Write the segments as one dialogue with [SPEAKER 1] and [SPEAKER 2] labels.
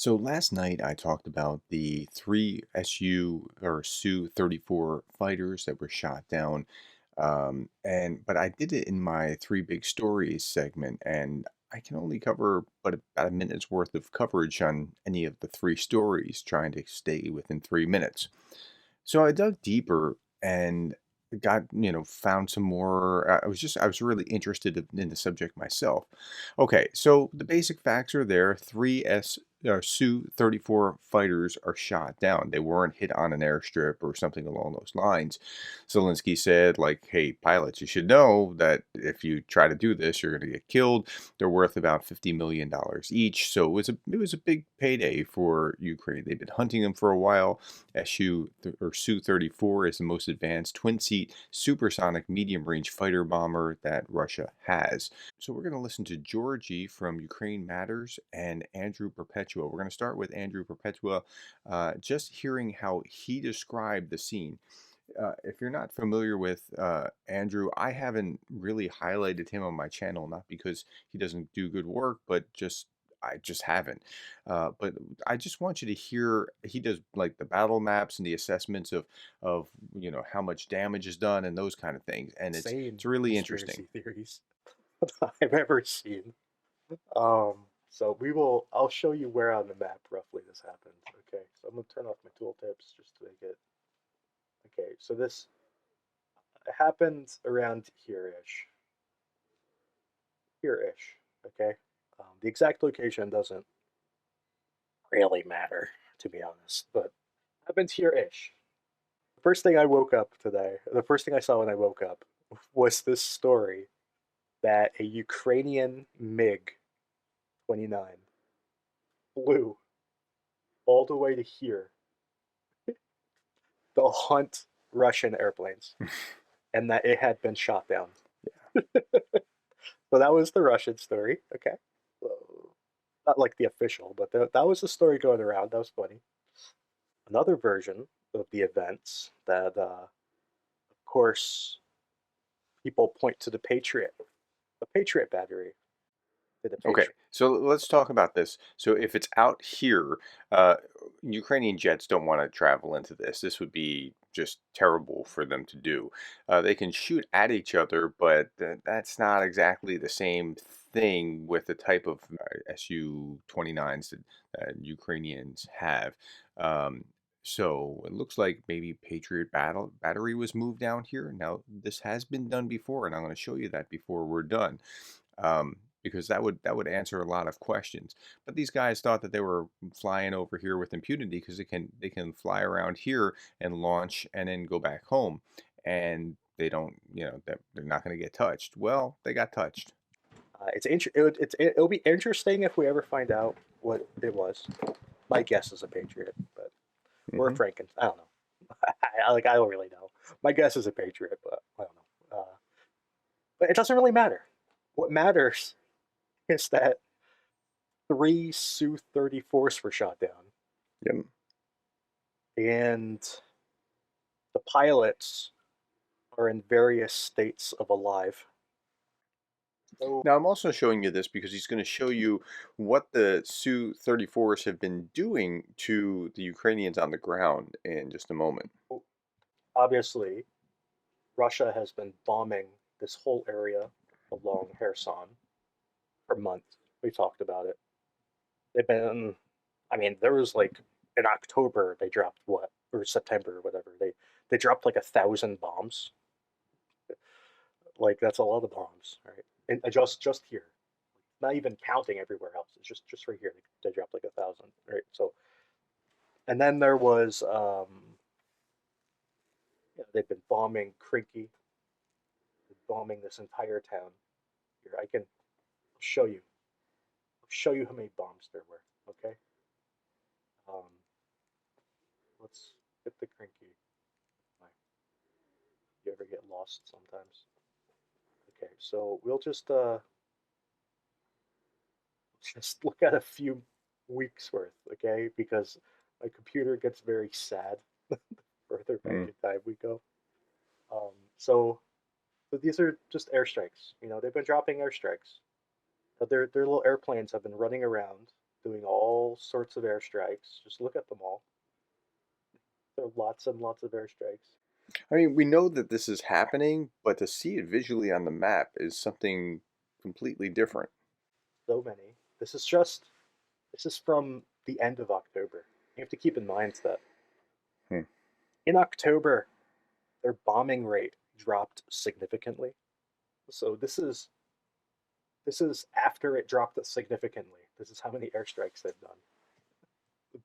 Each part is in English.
[SPEAKER 1] So last night I talked about the three Su-34 fighters that were shot down, but I did it in my three big stories segment, and I can only cover but about a minute's worth of coverage on any of the three stories, trying to stay within 3 minutes. So I dug deeper and found some more. I was really interested in the subject myself. Okay, so the basic facts are there. Su-34 fighters are shot down. They weren't hit on an airstrip or something along those lines. Zelensky said, like, hey, pilots, you should know that if you try to do this, you're going to get killed. They're worth about $50 million each. So it was a big payday for Ukraine. They've been hunting them for a while. Su-34 is the most advanced twin-seat supersonic medium-range fighter bomber that Russia has. So we're going to listen to Georgie from Ukraine Matters and Andrew Perpetua. We're going to start with Andrew Perpetua, just hearing how he described the scene. If you're not familiar with Andrew, I haven't really highlighted him on my channel, not because he doesn't do good work, but I just haven't. But I just want you to hear he does like the battle maps and the assessments of how much damage is done and those kind of things, and it's
[SPEAKER 2] Insane
[SPEAKER 1] really interesting.
[SPEAKER 2] conspiracy theories I've ever seen. So I'll show you where on the map roughly this happened. Okay, so I'm gonna turn off my tooltips just to make it. Okay, so this happened around here-ish. Here-ish. Okay, the exact location doesn't really matter, to be honest, but happened here-ish. The first thing I woke up today, the first thing I saw when I woke up was this story that a Ukrainian MiG 29 flew all the way to here to hunt Russian airplanes and that it had been shot down. So that was the Russian story. Okay. So, not like the official, but that was the story going around. That was funny. Another version of the events that, of course, people point to the Patriot, the Patriot battery, to the
[SPEAKER 1] Okay,
[SPEAKER 2] Patriot.
[SPEAKER 1] so let's talk about this. So if it's out here, uh, Ukrainian jets don't want to travel into this. This would be just terrible for them to do. They can shoot at each other, but that's not exactly the same thing with the type of Su-29s that Ukrainians have. Um, so it looks like maybe Patriot battery was moved down here. Now this has been done before, and I'm going to show you that before we're done. Because that would answer a lot of questions. But these guys thought that they were flying over here with impunity because they can fly around here and launch and then go back home, and they don't, that they're not going to get touched. Well, they got touched.
[SPEAKER 2] It'll be interesting if we ever find out what it was. My guess is a Patriot, but or a
[SPEAKER 1] Hmm.
[SPEAKER 2] Franken. I don't know. I don't really know. My guess is a Patriot, but I don't know. But it doesn't really matter. What matters is that three Su-34s were shot down,
[SPEAKER 1] Yep.
[SPEAKER 2] and the pilots are in various states of alive. So
[SPEAKER 1] Now I'm also showing you this because he's going to show you what the Su-34s have been doing to the Ukrainians on the ground in just a moment.
[SPEAKER 2] obviously, Russia has been bombing this whole area along Kherson for months. We talked about it. They've been, I mean, there was like in October they dropped what, or September or whatever. They dropped like 1,000 bombs. Like that's a lot of bombs, right? And just here, not even counting everywhere else. It's just right here. They dropped like 1,000, right? So, and then there was, they've been bombing Krinky, bombing this entire town. Here, I can show you. I'll show you how many bombs there were. Okay. Um, let's hit the Krinky. You ever get lost sometimes? Okay, so we'll just look at a few weeks worth, okay? Because my computer gets very sad the further back
[SPEAKER 1] Mm.
[SPEAKER 2] in time we go. Um, so so these are just airstrikes. They've been dropping airstrikes. Their little airplanes have been running around doing all all sorts of airstrikes. Just look at them all. There are lots and lots of airstrikes.
[SPEAKER 1] I mean, we know that this is happening, but to see it visually on the map is something completely different.
[SPEAKER 2] So many. This is from the end of October. You have to keep in mind that
[SPEAKER 1] Hmm.
[SPEAKER 2] in October their bombing rate dropped significantly. So this is after it dropped significantly. This is how many airstrikes they've done.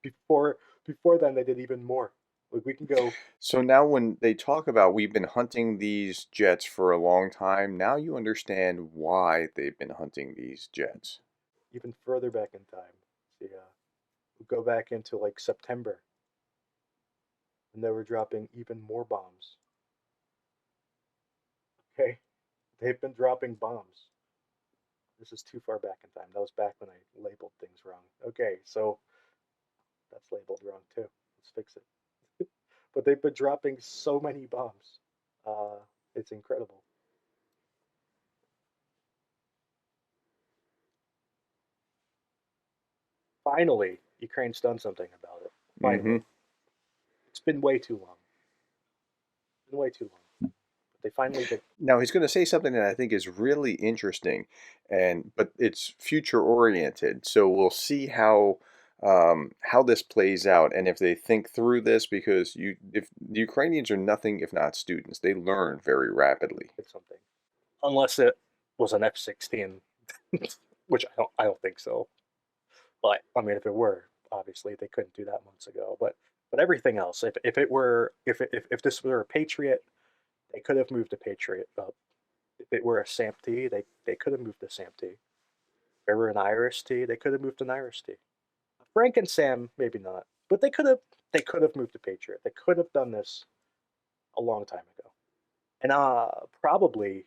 [SPEAKER 2] Before before then they did even more. Like we can go
[SPEAKER 1] So now when they talk about we've been hunting these jets for a long time, now you understand why they've been hunting these jets.
[SPEAKER 2] even further back in time. See, we'll go back into like September, and they were dropping even more bombs. Okay, they've been dropping bombs. This is too far back in time. That was back when I labeled things wrong. Okay, so that's labeled wrong too. Let's fix it. But they've been dropping so many bombs. Uh, it's incredible. Finally, Ukraine's done something about it.
[SPEAKER 1] Hmm.
[SPEAKER 2] Finally, it's been way too long. It's been way too long. But they finally did.
[SPEAKER 1] Now he's going to say something that I think is really interesting, and but it's future oriented. So we'll see how this plays out, and if they think through this, because if the Ukrainians are nothing if not students, they learn very rapidly.
[SPEAKER 2] Did something. Unless it was an F-16, which I don't think so. But I mean, if it were, obviously they couldn't do that months ago. But everything else, if it were if this were a Patriot, they could have moved a Patriot up. If it were a SAMP-T, they could have moved a SAMP-T. If it were an IRIS-T, they could have moved an IRIS-T. Frank and Sam, maybe not, but they could have moved a Patriot. They could have done this a long time ago. And probably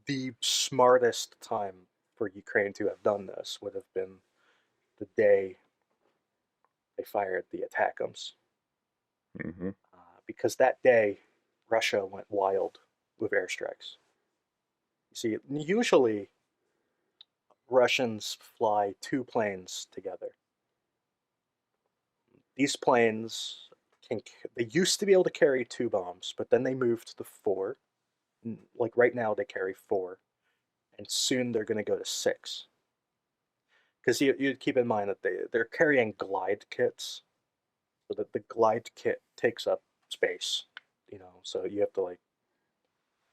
[SPEAKER 2] the smartest time for Ukraine to have done this would have been the day they fired the ATACMS,
[SPEAKER 1] Hmm.
[SPEAKER 2] because that day Russia went wild with airstrikes. You see, usually Russians fly two planes together. These planes can they used to be able to carry two bombs, but then they moved to four. Like right now, they carry four, and soon they're going to go to six. Because you keep in mind that they're carrying glide kits, so that the glide kit takes up space. So you have to like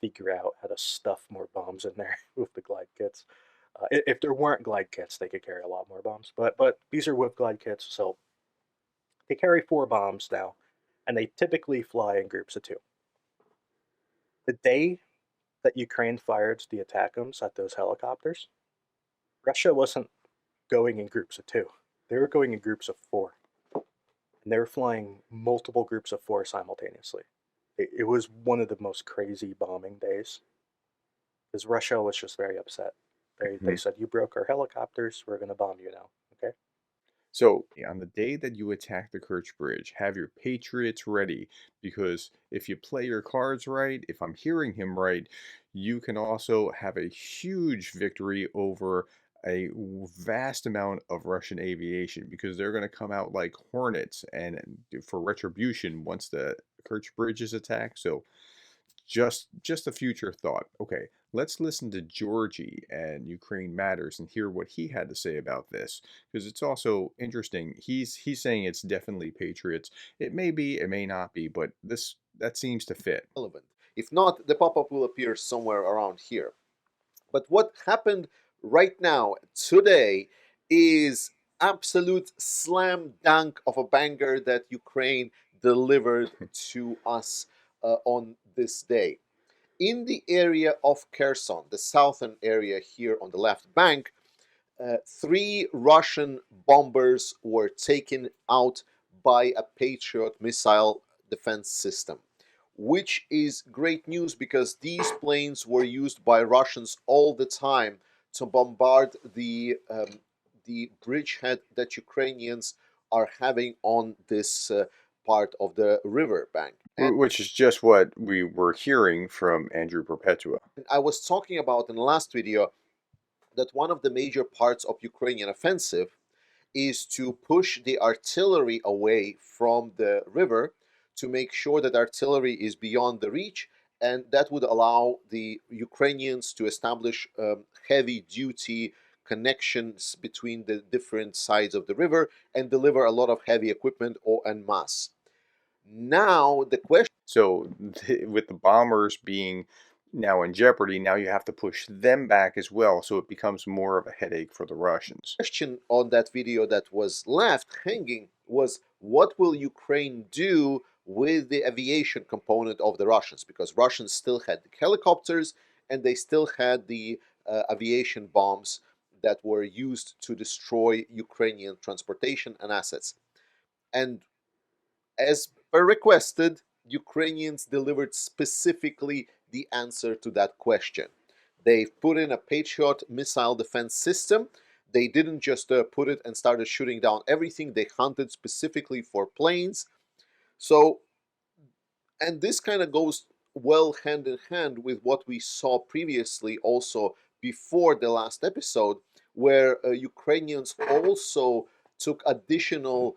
[SPEAKER 2] figure out how to stuff more bombs in there with the glide kits. If there weren't glide kits, they could carry a lot more bombs. But these are with glide kits, so they carry four bombs now, and they typically fly in groups of two. The day that Ukraine fired the ATACMS at those helicopters, Russia wasn't going in groups of two. They were going in groups of four, and they were flying multiple groups of four simultaneously. It was one of the most crazy bombing days because Russia was just very upset. They said, "You broke our helicopters. We're going to bomb you now." Okay.
[SPEAKER 1] So on the day that you attack the Kerch Bridge, have your patriots ready, because if you play your cards right, if I'm hearing him right, you can also have a huge victory over a vast amount of Russian aviation, because they're going to come out like hornets and for retribution once the Kerch Bridge is attacked. So just a future thought. Okay, let's listen to Georgie and Ukraine Matters and hear what he had to say about this, because it's also interesting. He's saying it's definitely patriots. It may be, it may not be, but this that seems to fit.
[SPEAKER 3] Relevant. If not, the pop-up will appear somewhere around here. But what happened right now, today, is absolute slam dunk of a banger that Ukraine delivered to us on this day. In the area of Kherson, the southern area here on the left bank, three Russian bombers were taken out by a Patriot missile defense system, which is great news because these planes were used by Russians all the time to bombard the bridgehead that Ukrainians are having on this part of the river bank. And
[SPEAKER 1] Which is just what we were hearing from Andrew Perpetua.
[SPEAKER 3] I was talking about in the last video that one of the major parts of Ukrainian offensive is to push the artillery away from the river to make sure that artillery is beyond the reach, and that would allow the Ukrainians to establish heavy duty connections between the different sides of the river and deliver a lot of heavy equipment or en masse. Now the
[SPEAKER 1] So with the bombers being now in jeopardy, now you have to push them back as well, so it becomes more of a headache for the Russians.
[SPEAKER 3] question on that video that was left hanging was, what will Ukraine do with the aviation component of the Russians? Because Russians still had the helicopters and they still had the aviation bombs that were used to destroy Ukrainian transportation and assets. And as per requested, Ukrainians delivered specifically the answer to that question. They've put in a Patriot missile defense system. They didn't just put it and started shooting down everything. They hunted specifically for planes. So, and this kind of goes well hand in hand with what we saw previously, also before the last episode, where Ukrainians also took additional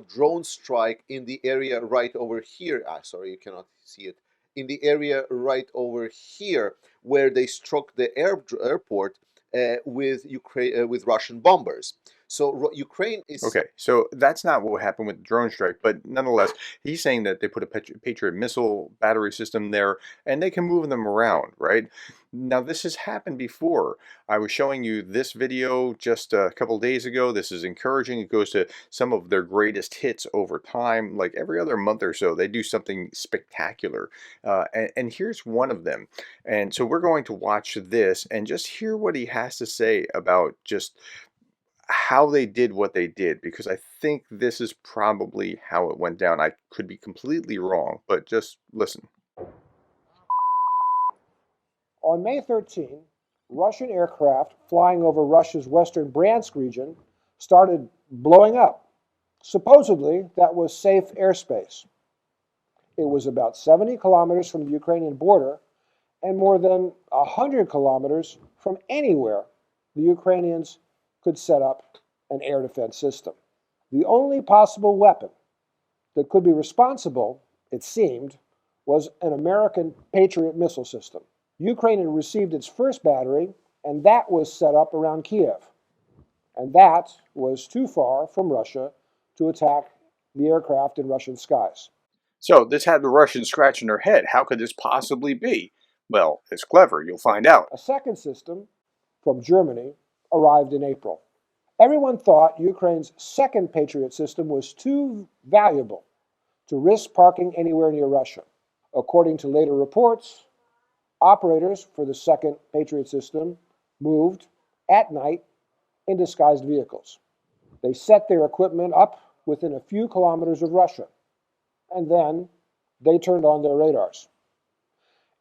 [SPEAKER 3] drone strike in the area right over here. Sorry, you cannot see it. In the area right over here, where they struck the airport with Russian bombers. So Ukraine is
[SPEAKER 1] Okay, so that's not what happened with the drone strike, but nonetheless, he's saying that they put a Patriot missile battery system there and they can move them around, right? Now, this has happened before. I was showing you this video just a couple days ago. This is encouraging. It goes to some of their greatest hits over time. Like every other month or so, they do something spectacular. And here's one of them. And so we're going to watch this and just hear what he has to say about just how they did what they did, because I think this is probably how it went down. I could be completely wrong, but just listen.
[SPEAKER 4] On May 13, Russian aircraft flying over Russia's western Bryansk region started blowing up. Supposedly, that was safe airspace. It was about 70 kilometers from the Ukrainian border and more than 100 kilometers from anywhere the Ukrainians could set up an air defense system. The only possible weapon that could be responsible, it seemed, was an American Patriot missile system. Ukraine had received its first battery, and that was set up around Kiev. And that was too far from Russia to attack the aircraft in Russian skies.
[SPEAKER 1] So this had the Russians scratching their head. How could this possibly be? Well, it's clever. You'll find out.
[SPEAKER 4] A second system from Germany arrived in April. Everyone thought Ukraine's second Patriot system was too valuable to risk parking anywhere near Russia. According to later reports, operators for the second Patriot system moved at night in disguised vehicles. They set their equipment up within a few kilometers of Russia, and then they turned on their radars.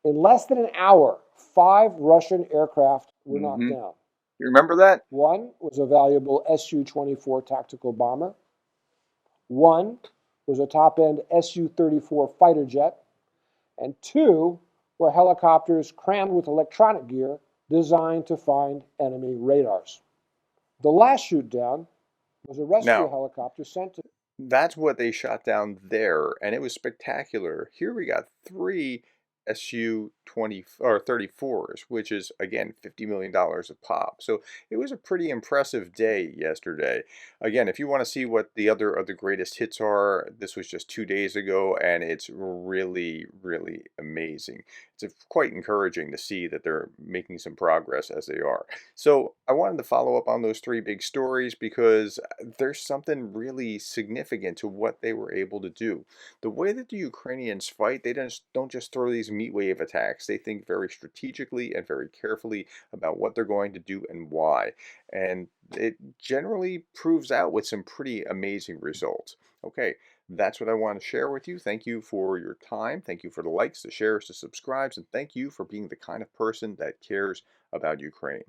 [SPEAKER 4] In less than an hour, 5 Russian aircraft were knocked down.
[SPEAKER 1] You remember that?
[SPEAKER 4] One was a valuable Su-24 tactical bomber. One was a top-end Su-34 fighter jet. And 2 were helicopters crammed with electronic gear designed to find enemy radars. The last shoot-down was a rescue helicopter sent to...
[SPEAKER 1] That's what they shot down there, and it was spectacular. Here we got 3 Su-34s, which is, again, $50 million a pop. So it was a pretty impressive day yesterday. Again, if you want to see what the other of the greatest hits are, this was just 2 days ago, and it's really, really amazing. It's quite encouraging to see that they're making some progress as they are. So I wanted to follow up on those 3 big stories because there's something really significant to what they were able to do. The way that the Ukrainians fight, they don't just throw these meat wave attacks. They think very strategically and very carefully about what they're going to do and why. And it generally proves out with some pretty amazing results. Okay, that's what I want to share with you. Thank you for your time. Thank you for the likes, the shares, the subscribes, and thank you for being the kind of person that cares about Ukraine.